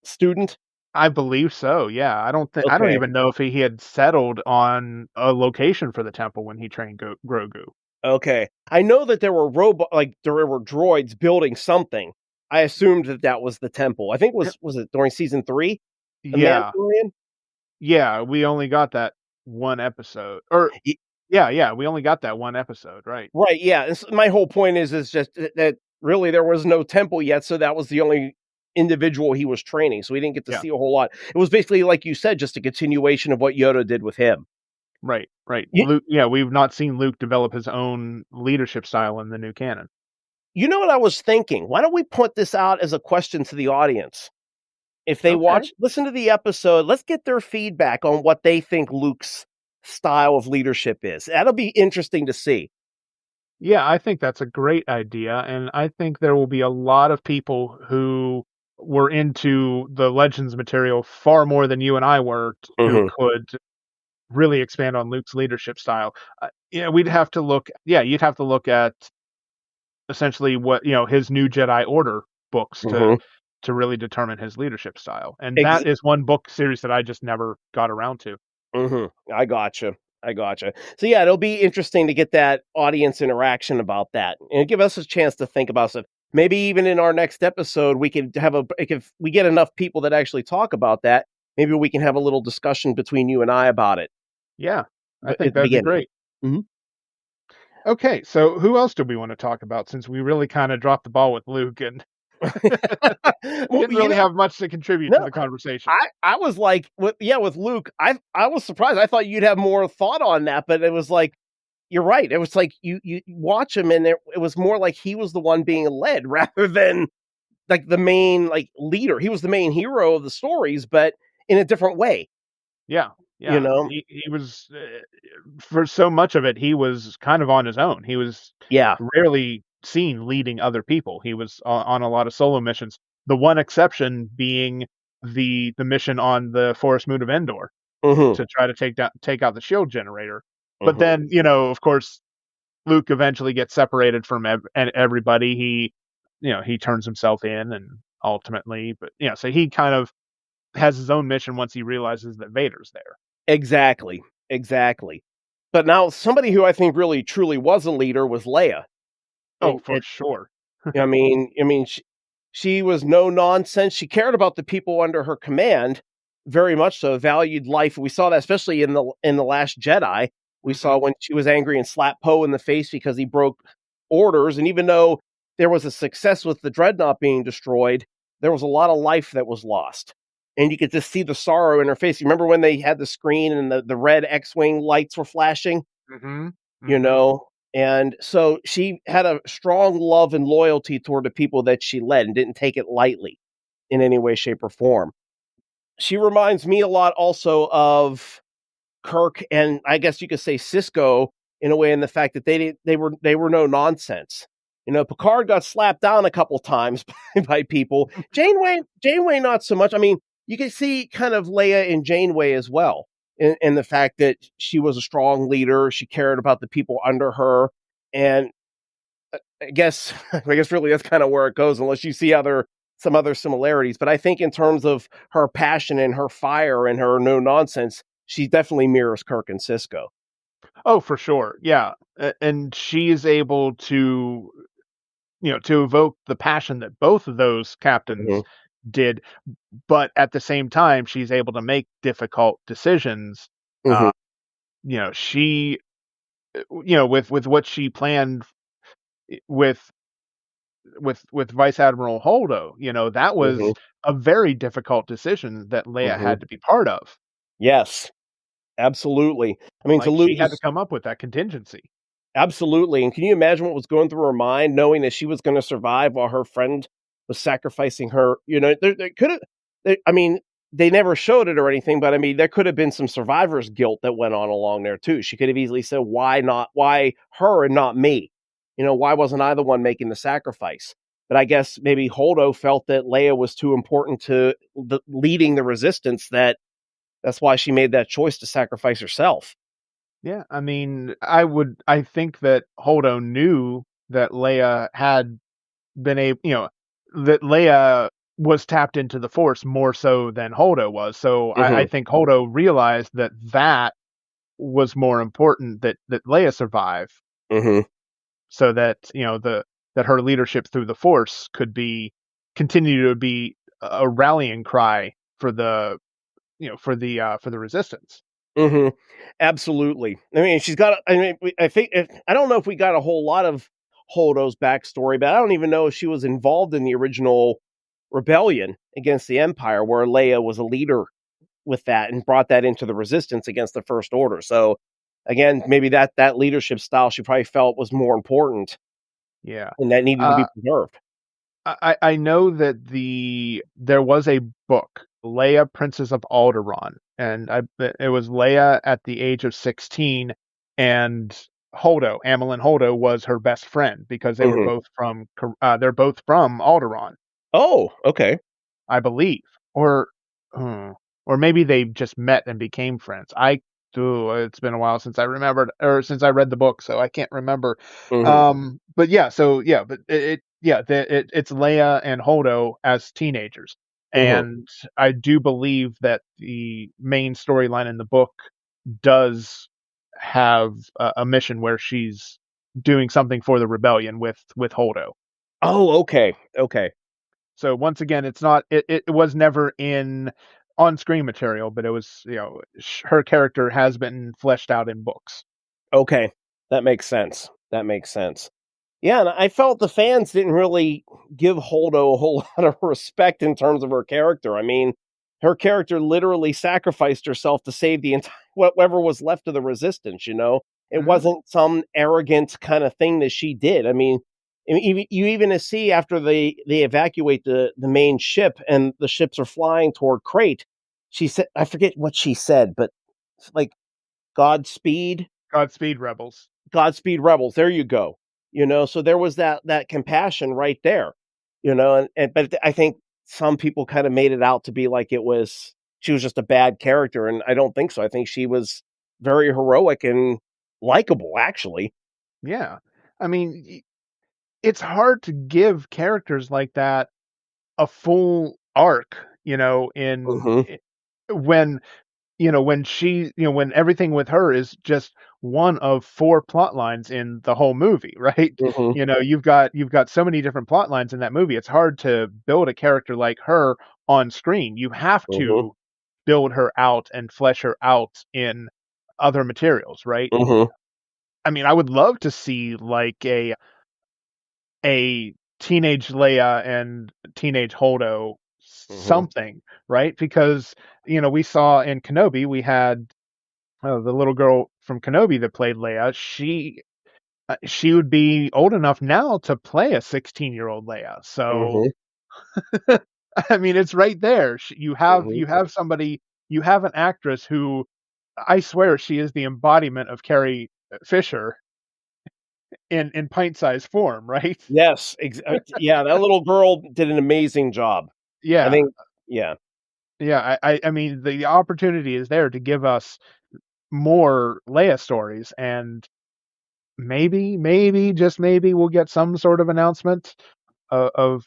student?
I believe so. Yeah, I don't
Okay.
even know if he had settled on a location for the temple when he trained Grogu.
Okay. I know that there were there were droids building something. I assumed that that was the temple. I think was it during season 3, The
Yeah,
Mandalorian?
yeah, we only got that one episode, or
Y-
yeah, we only got that one episode, right?
Right, yeah. My whole point is just that really there was no temple yet, so that was the only individual he was training. So we didn't get to
Yeah.
see a whole lot. It was basically like you said, just a continuation of what Yoda did with him.
Right, right.
You,
Luke, yeah, we've not seen Luke develop his own leadership style in the new canon.
you know what I was thinking? Why don't we put this out as a question to the audience? If they
Okay.
listen to the episode, let's get their feedback on what they think Luke's style of leadership is. That'll be interesting to see.
Yeah, I think that's a great idea, and I think there will be a lot of people who were into the Legends material far more than you and I were, who
Hmm.
could really expand on Luke's leadership style. Yeah, we'd have to look. Yeah, you'd have to look at essentially what his New Jedi Order books to
Hmm.
really determine his leadership style, and that is one book series that I just never got around to.
I gotcha. I gotcha. So yeah, it'll be interesting to get that audience interaction about that, and give us a chance to think about stuff. Maybe even in our next episode, we could have if we get enough people that actually talk about that, maybe we can have a little discussion between you and I about it.
Yeah, I
But
think
at the
that'd be
beginning.
great.
Mhm.
Okay, so who else do we want to talk about since we really kind of dropped the ball with Luke and
Well,
didn't really have much to contribute to
no,
the conversation?
I was like, with Luke, I was surprised. I thought you'd have more thought on that, but it was like you're right. It was like you watch him, and it was more like he was the one being led rather than like the main like leader. He was the main hero of the stories, but in a different way.
Yeah,
You
yeah.
know?
He was for so much of it, he was kind of on his own. He was
Yeah.
rarely seen leading other people. He was on a lot of solo missions. The one exception being the mission on the forest moon of Endor
Hmm.
to try to take out the shield generator. But
Hmm.
then, of course, Luke eventually gets separated from and everybody. He turns himself in and ultimately, but so he kind of has his own mission once he realizes that Vader's there.
Exactly. Exactly. But now somebody who I think really truly was a leader was Leia.
Oh,
And
for sure.
she was no nonsense. She cared about the people under her command very much so, valued life. We saw that especially in the Last Jedi. We saw
Mhm.
when she was angry and slapped Poe in the face because he broke orders, and even though there was a success with the dreadnought being destroyed, there was a lot of life that was lost. And you could just see the sorrow in her face. You remember when they had the screen and the red X-wing lights were flashing?
Mhm.
you
Mhm.
know? And so she had a strong love and loyalty toward the people that she led and didn't take it lightly in any way, shape, or form. She reminds me a lot also of Kirk and I guess you could say Cisco in a way in the fact that they were no nonsense. Picard got slapped down a couple times by people. Janeway not so much. I mean, you can see kind of Leia and Janeway as well in the fact that she was a strong leader. She cared about the people under her, and I guess I guess really that's kind of where it goes, unless you see some other similarities. But I think in terms of her passion and her fire and her no nonsense, she definitely mirrors Kirk and Cisco.
Oh, for sure. Yeah. And she is able to evoke the passion that both of those captains
Mhm.
did, but at the same time, she's able to make difficult decisions.
Mhm.
Uh, she, with what she planned with Vice Admiral Holdo, that was
Mhm.
a very difficult decision that Leia
Mhm.
had to be part of.
Yes, absolutely. I mean, to
Like, she had to
lose
come up with that contingency.
absolutely. And can you imagine what was going through her mind, knowing that she was going to survive while her friend was sacrificing her? There could have. I mean, they never showed it or anything, but I mean, there could have been some survivor's guilt that went on along there too. She could have easily said, "Why not? Why her and not me? Why wasn't I the one making the sacrifice?" But I guess maybe Holdo felt that Leia was too important to leading the resistance. That's why she made that choice to sacrifice herself.
Yeah, I mean, I think that Holdo knew that Leia had been that Leia was tapped into the Force more so than Holdo was. So I
Hmm.
think Holdo realized that was more important, that Leia survive,
Hmm.
so that that her leadership through the Force could continue to be a rallying cry for the Resistance.
Mhm. Absolutely. I mean, she's got I mean, I think I don't know if we got a whole lot of Holdo's backstory, but I don't even know if she was involved in the original rebellion against the Empire, where Leia was a leader with that and brought that into the resistance against the First Order. So, again, maybe that leadership style she probably felt was more important
Yeah.
and that needed to be
Uh,
preserved.
I know that there was a book, Leia, Princess of Alderaan, and it was Leia at the age of 16, and Amilyn Holdo was her best friend because they were
Mhm.
both they're both from Alderaan,
Oh, okay.
I believe, hmm, or maybe they just met and became friends. It's been a while since I remembered or since I read the book, so I can't remember.
Mhm.
But yeah, so yeah, but it's Leia and Holdo as teenagers,
Mhm.
and I do believe that the main storyline in the book does have a mission where she's doing something for the rebellion with Holdo.
Oh, okay. Okay.
So once again, it was never in on-screen material, but it was, her character has been fleshed out in books.
Okay. That makes sense. That makes sense. Yeah, and I felt the fans didn't really give Holdo a whole lot of respect in terms of her character. I mean, her character literally sacrificed herself to save the entire whatever was left of the resistance, you know? It
Mhm.
wasn't some arrogant kind of thing that she did. I mean, you even see after they evacuate the main ship and the ships are flying toward Crate, she said, I forget what she said, but like Godspeed,
Godspeed, rebels.
Godspeed Rebels. There you go. You know, so there was that compassion right there. You know, and but I think some people kind of made it out to be like she was just a bad character, and I don't think so. I think she was very heroic and likable, actually.
Yeah. I mean, it's hard to give characters like that a full arc,
Hmm.
when when everything with her is just one of 4 plot lines in the whole movie, right?
Hmm.
You've got so many different plot lines in that movie. It's hard to build a character like her on screen. You have
Hmm.
to build her out and flesh her out in other materials, right?
Hmm.
I mean, I would love to see like a teenage Leia and teenage Holdo
Hmm.
something, right? Because we saw in Kenobi, we had the little girl from Kenobi that played Leia. She would be old enough now to play a 16-year-old Leia. So
Hmm.
I mean, it's right there. You have
Hmm.
you have somebody, you have an actress who I swear she is the embodiment of Carrie Fisher in pint-sized form, right?
Yes, yeah. That little girl did an amazing job. I
Yeah,
think. Yeah,
yeah. I mean, the opportunity is there to give us more Leia stories, and maybe, just maybe, we'll get some sort of announcement of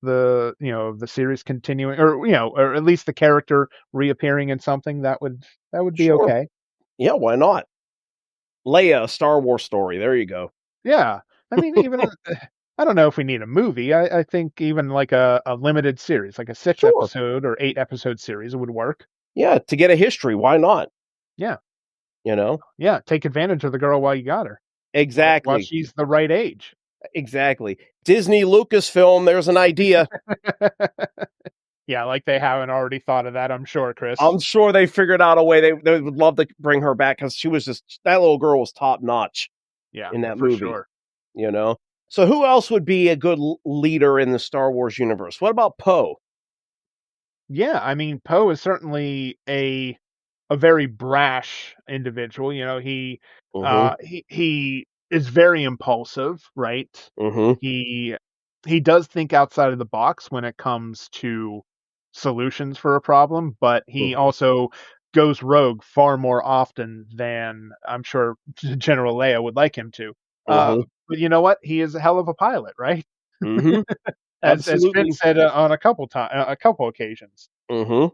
the series continuing, or at least the character reappearing in something that would be
sure.
okay.
Yeah, why not? Leia, a Star Wars story. There you go.
Yeah, I mean, even I don't know if we need a movie. I think even like a limited series, like a six
Sure.
episode or 8 episode series would work.
Yeah, to get a history, why not?
Yeah,
You know?
yeah. Take advantage of the girl while you got her, while
Exactly.
she's the right age.
Exactly. Disney Lucasfilm, there's an idea.
Yeah, like they haven't already thought of that, I'm sure, Chris.
I'm sure they figured out a way they would love to bring her back because she was just that little girl was top notch
Yeah,
in that
for
movie,
sure.
you know? So who else would be a good leader in the Star Wars universe? What about Poe?
Yeah, I mean, Poe is certainly a very brash individual.
Mhm.
He is very impulsive, right?
Mhm.
He he does think outside of the box when it comes to solutions for a problem, but he
Mhm.
also goes rogue far more often than I'm sure General Leia would like him to. Uh,
Mhm.
but you know what? He is a hell of a pilot, right?
Mhm.
As Finn
Absolutely.
said on a couple occasions.
Mhm.
Um,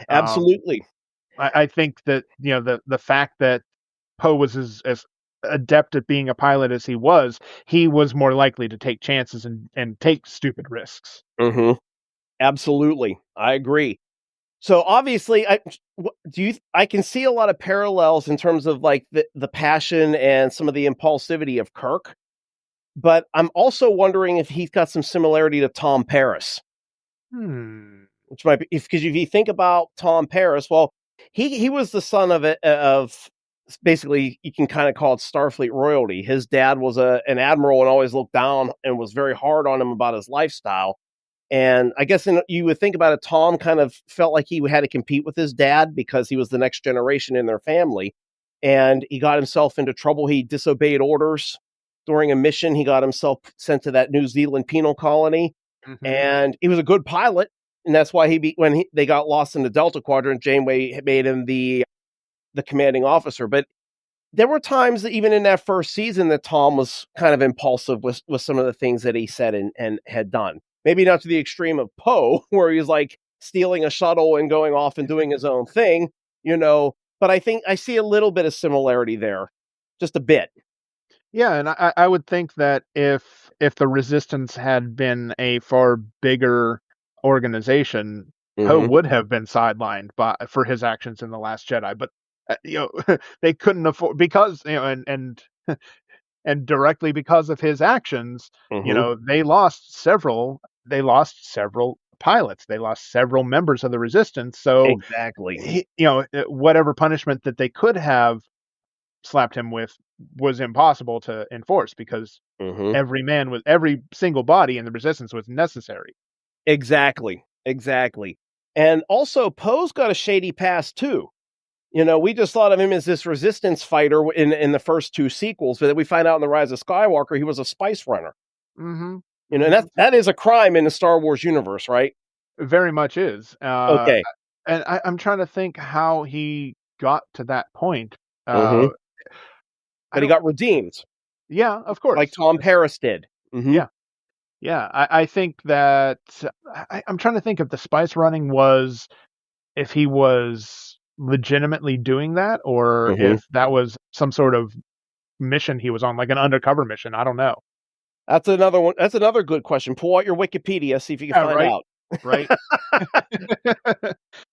Absolutely.
I think that the fact that Poe was as adept at being a pilot as he was more likely to take chances and take stupid risks.
Mhm. Absolutely. I agree. So obviously, I can see a lot of parallels in terms of like the passion and some of the impulsivity of Kirk, but I'm also wondering if he's got some similarity to Tom Paris,
Hmm.
which might be because if you think about Tom Paris, well, he was the son of basically you can kind of call it Starfleet royalty. His dad was an admiral and always looked down and was very hard on him about his lifestyle. And I guess you would think about it, Tom kind of felt like he had to compete with his dad because he was the next generation in their family. and he got himself into trouble. He disobeyed orders during a mission. He got himself sent to that New Zealand penal colony, and he was a good pilot, and that's why they got lost in the Delta Quadrant, Janeway made him the commanding officer. But there were times that even in that first season that Tom was kind of impulsive with some of the things that he said and had done. Maybe not to the extreme of Poe, where he was like stealing a shuttle and going off and doing his own thing, but I think I see a little bit of similarity there, just a bit.
Yeah, and I would think that if the Resistance had been a far bigger organization, Poe would have been sidelined for his actions in The Last Jedi. But they couldn't afford, because and directly because of his actions, they lost several pilots, they lost several members of the Resistance. So
exactly,
whatever punishment that they could have slapped him with was impossible to enforce, because every single body in the Resistance was necessary.
Exactly. And also, Poe's got a shady past too. We just thought of him as this Resistance fighter in the first two sequels, but then we find out in The Rise of Skywalker he was a spice runner. And that is a crime in the Star Wars universe, right?
Very much is.
Okay.
And I'm trying to think how he got to that point.
But he got redeemed.
Yeah, of course.
Like Tom Paris did.
Yeah. I think that I'm trying to think if the spice running was, if he was legitimately doing that, or if that was some sort of mission he was on, like an undercover mission. I don't know.
That's another one. That's another good question. Pull out your Wikipedia, see if you can find out.
Right.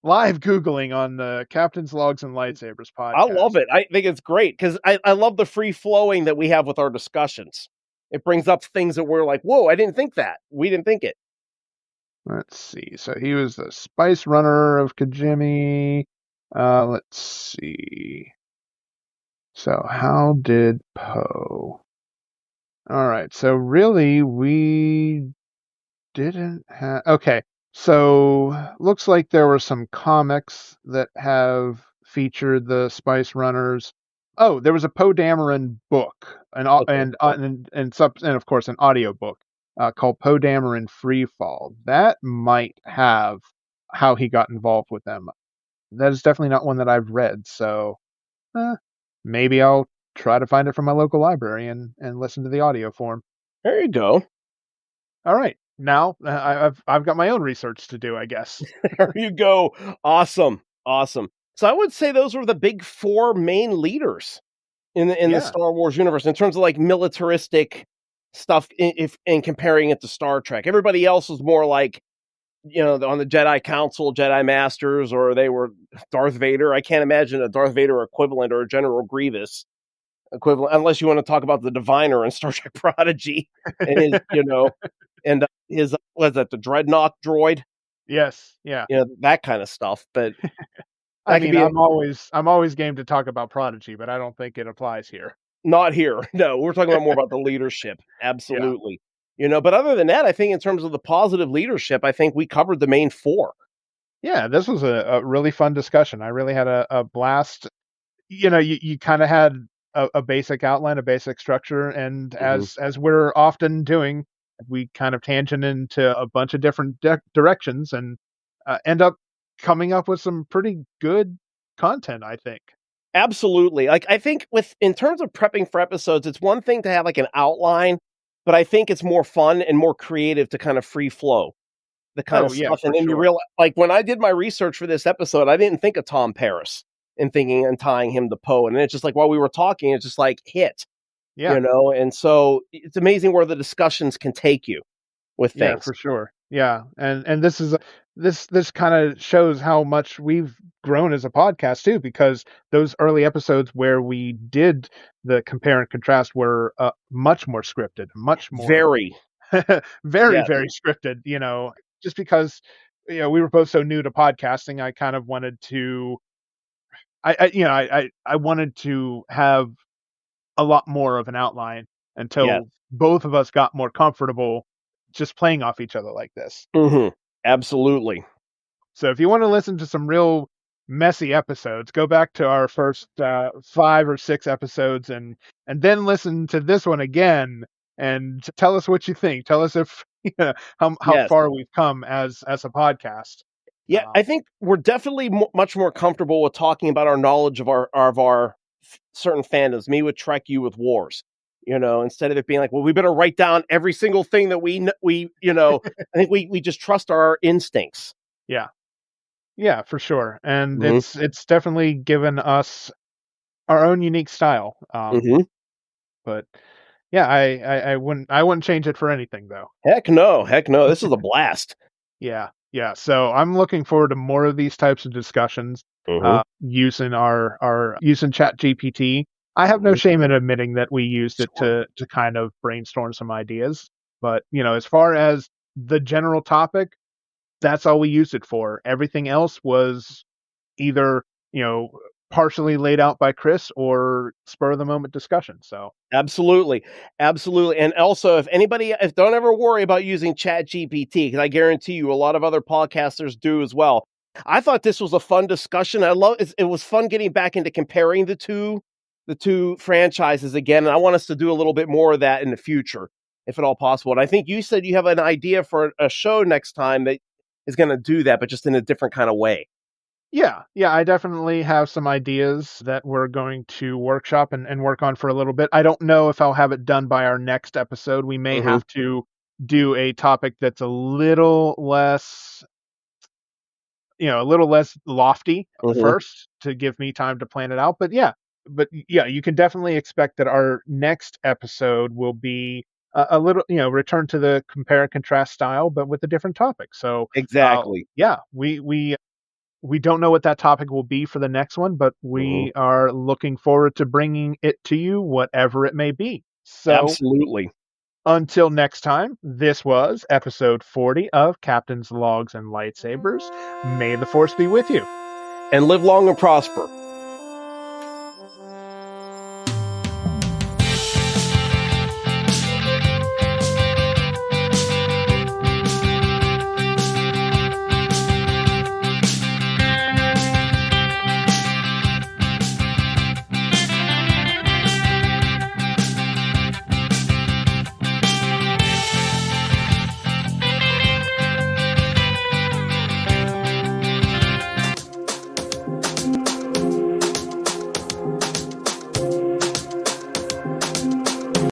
Live Googling on the Captains Logs and Lightsabers podcast.
I love it. I think it's great because I love the free flowing that we have with our discussions. It brings up things that we're like, whoa, I didn't think that. We didn't think it.
Let's see. So he was the spice runner of Kijimi. Let's see. So how did Poe? All right. So really, we didn't have. Okay. So looks like there were some comics that have featured the spice runners. Oh, there was a Poe Dameron book, and of course an audio book called Poe Dameron Freefall. That might have how he got involved with them. That is definitely not one that I've read, so maybe I'll try to find it from my local library and listen to the audio form.
There you go.
All right. Now I've got my own research to do, I guess.
There you go. Awesome. So I would say those were the big four main leaders in the Star Wars universe in terms of like militaristic stuff. If comparing it to Star Trek, everybody else was more like, on the Jedi Council, Jedi Masters, or they were Darth Vader. I can't imagine a Darth Vader equivalent or a General Grievous equivalent, unless you want to talk about the Diviner in Star Trek Prodigy and his, and his, what is that, the Dreadnought droid?
Yes, yeah.
That kind of stuff. But
I mean, I'm always game to talk about Prodigy, but I don't think it applies here.
Not here. No, we're talking about more about the leadership. Absolutely. But other than that, I think in terms of the positive leadership, I think we covered the main four.
Yeah, this was a really fun discussion. I really had a blast. You kind of had a basic outline, a basic structure, and as we're often doing, we kind of tangent into a bunch of different directions and end up coming up with some pretty good content, I think.
Absolutely. Like, I think in terms of prepping for episodes, it's one thing to have like an outline, but I think it's more fun and more creative to kind of free flow the kind of stuff. And then you realize, like, when I did my research for this episode, I didn't think of Tom Paris and thinking and tying him to Poe. And it's just like, while we were talking, it's just like hit, and so it's amazing where the discussions can take you with things.
Yeah, for sure. Yeah. And this kind of shows how much we've grown as a podcast too, because those early episodes where we did the compare and contrast were much more scripted, much more very scripted, just because we were both so new to podcasting. I kind of wanted to I wanted to have a lot more of an outline until both of us got more comfortable just playing off each other like this.
Absolutely.
So if you want to listen to some real messy episodes. Go back to our first 5 or 6 episodes and then listen to this one again and tell us what you think. Tell us if how
Yes.
far we've come as a podcast.
Yeah, I think we're definitely much more comfortable with talking about our knowledge of our certain fandoms. Me with Trek, you with Wars. Instead of it being like, well, we better write down every single thing that we I think we just trust our instincts.
Yeah. Yeah, for sure. And
Mhm.
it's definitely given us our own unique style.
Mhm.
But yeah, I wouldn't change it for anything though.
Heck no, heck no. This is a blast.
Yeah. Yeah. So I'm looking forward to more of these types of discussions
Mhm.
using our using Chat GPT. I have no
Mhm.
shame in admitting that we used it
Sure.
to kind of brainstorm some ideas. But as far as the general topic, that's all we used it for. Everything else was either, partially laid out by Chris or spur of the moment discussion. So,
Absolutely. Absolutely. And also, if don't ever worry about using Chat GPT, because I guarantee you a lot of other podcasters do as well. I thought this was a fun discussion. It was fun getting back into comparing the two franchises again. And I want us to do a little bit more of that in the future, if at all possible. And I think you said you have an idea for a show next time that is going to do that, but just in a different kind of way.
yeah, I definitely have some ideas that we're going to workshop and work on for a little bit. I don't know if I'll have it done by our next episode. We may
Hmm.
have to do a topic that's a little less lofty
Hmm.
first to give me time to plan it out. But yeah, you can definitely expect that our next episode will be a little, return to the compare and contrast style, but with a different topic. So,
Exactly.
yeah, we don't know what that topic will be for the next one, but
Hmm.
we are looking forward to bringing it to you, whatever it may be. So,
Absolutely.
until next time, this was episode 40 of Captain's Logs and Lightsabers. May the Force be with you.
And live long and prosper.